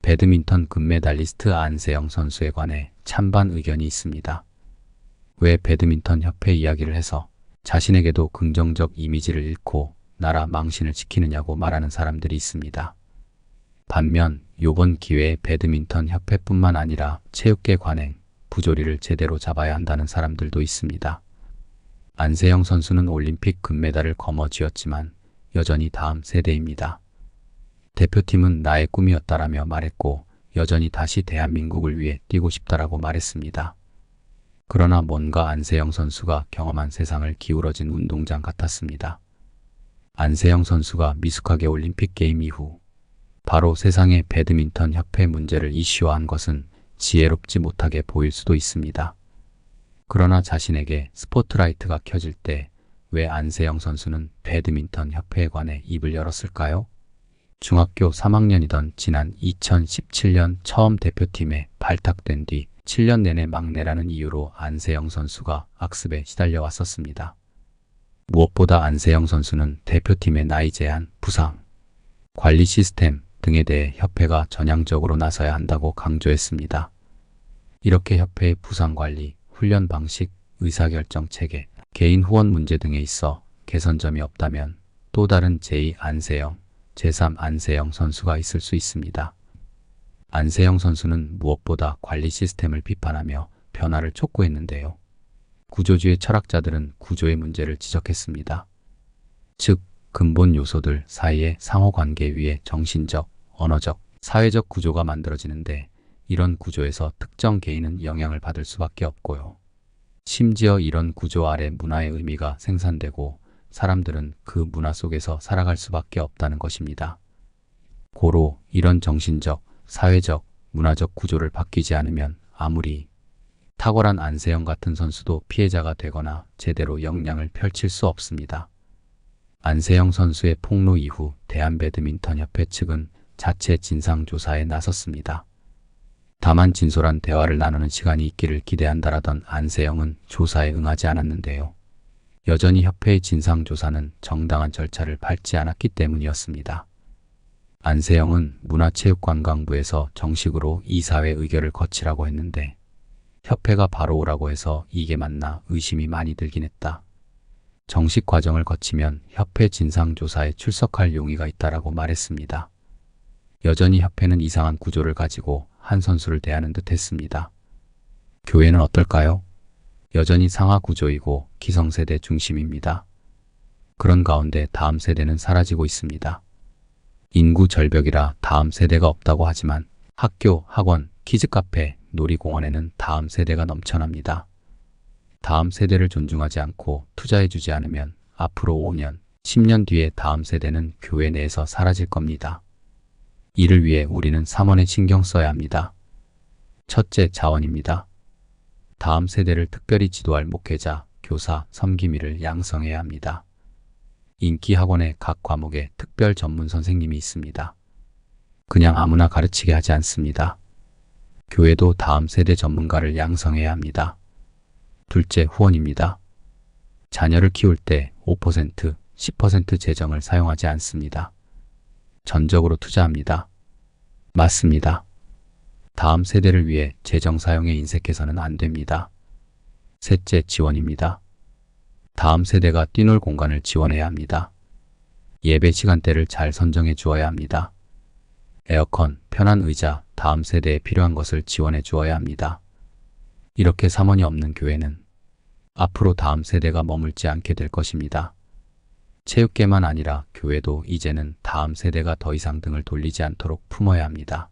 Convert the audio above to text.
배드민턴 금메달리스트 안세영 선수에 관해 찬반 의견이 있습니다. 왜 배드민턴 협회 이야기를 해서 자신에게도 긍정적 이미지를 잃고 나라 망신을 지키느냐고 말하는 사람들이 있습니다. 반면 요번 기회에 배드민턴 협회뿐만 아니라 체육계 관행, 부조리를 제대로 잡아야 한다는 사람들도 있습니다. 안세영 선수는 올림픽 금메달을 거머쥐었지만 여전히 다음 세대입니다. 대표팀은 나의 꿈이었다라며 말했고 여전히 다시 대한민국을 위해 뛰고 싶다라고 말했습니다. 그러나 뭔가 안세영 선수가 경험한 세상을 기울어진 운동장 같았습니다. 안세영 선수가 미숙하게 올림픽 게임 이후 바로 세상의 배드민턴 협회 문제를 이슈화한 것은 지혜롭지 못하게 보일 수도 있습니다. 그러나 자신에게 스포트라이트가 켜질 때 왜 안세영 선수는 배드민턴 협회에 관해 입을 열었을까요? 중학교 3학년이던 지난 2017년 처음 대표팀에 발탁된 뒤 7년 내내 막내라는 이유로 안세영 선수가 악습에 시달려 왔었습니다. 무엇보다 안세영 선수는 대표팀의 나이 제한, 부상, 관리 시스템 등에 대해 협회가 전향적으로 나서야 한다고 강조했습니다. 이렇게 협회의 부상 관리, 훈련 방식, 의사결정 체계, 개인 후원 문제 등에 있어 개선점이 없다면 또 다른 제2 안세영, 제3 안세영 선수가 있을 수 있습니다. 안세영 선수는 무엇보다 관리 시스템을 비판하며 변화를 촉구했는데요. 구조주의 철학자들은 구조의 문제를 지적했습니다. 즉, 근본 요소들 사이의 상호관계 위에 정신적, 언어적, 사회적 구조가 만들어지는데 이런 구조에서 특정 개인은 영향을 받을 수밖에 없고요. 심지어 이런 구조 아래 문화의 의미가 생산되고 사람들은 그 문화 속에서 살아갈 수밖에 없다는 것입니다. 고로 이런 정신적, 사회적, 문화적 구조를 바뀌지 않으면 아무리 탁월한 안세영 같은 선수도 피해자가 되거나 제대로 역량을 펼칠 수 없습니다. 안세영 선수의 폭로 이후 대한배드민턴협회 측은 자체 진상조사에 나섰습니다. 다만 진솔한 대화를 나누는 시간이 있기를 기대한다라던 안세영은 조사에 응하지 않았는데요. 여전히 협회의 진상조사는 정당한 절차를 밟지 않았기 때문이었습니다. 안세영은 문화체육관광부에서 정식으로 이사회 의결을 거치라고 했는데 협회가 바로 오라고 해서 이게 맞나 의심이 많이 들긴 했다. 정식 과정을 거치면 협회 진상조사에 출석할 용의가 있다라고 말했습니다. 여전히 협회는 이상한 구조를 가지고 한 선수를 대하는 듯 했습니다. 교회는 어떨까요? 여전히 상하 구조이고 기성세대 중심입니다. 그런 가운데 다음 세대는 사라지고 있습니다. 인구 절벽이라 다음 세대가 없다고 하지만 학교, 학원, 키즈카페, 놀이공원에는 다음 세대가 넘쳐납니다. 다음 세대를 존중하지 않고 투자해주지 않으면 앞으로 5년, 10년 뒤에 다음 세대는 교회 내에서 사라질 겁니다. 이를 위해 우리는 3원에 신경 써야 합니다. 첫째, 자원입니다. 다음 세대를 특별히 지도할 목회자, 교사, 섬김이를 양성해야 합니다. 인기 학원의 각 과목에 특별 전문 선생님이 있습니다. 그냥 아무나 가르치게 하지 않습니다. 교회도 다음 세대 전문가를 양성해야 합니다. 둘째, 후원입니다. 자녀를 키울 때 5%, 10% 재정을 사용하지 않습니다. 전적으로 투자합니다. 맞습니다. 다음 세대를 위해 재정 사용에 인색해서는 안 됩니다. 셋째, 지원입니다. 다음 세대가 뛰놀 공간을 지원해야 합니다. 예배 시간대를 잘 선정해 주어야 합니다. 에어컨, 편한 의자, 다음 세대에 필요한 것을 지원해 주어야 합니다. 이렇게 3원이 없는 교회는 앞으로 다음 세대가 머물지 않게 될 것입니다. 체육계만 아니라 교회도 이제는 다음 세대가 더 이상 등을 돌리지 않도록 품어야 합니다.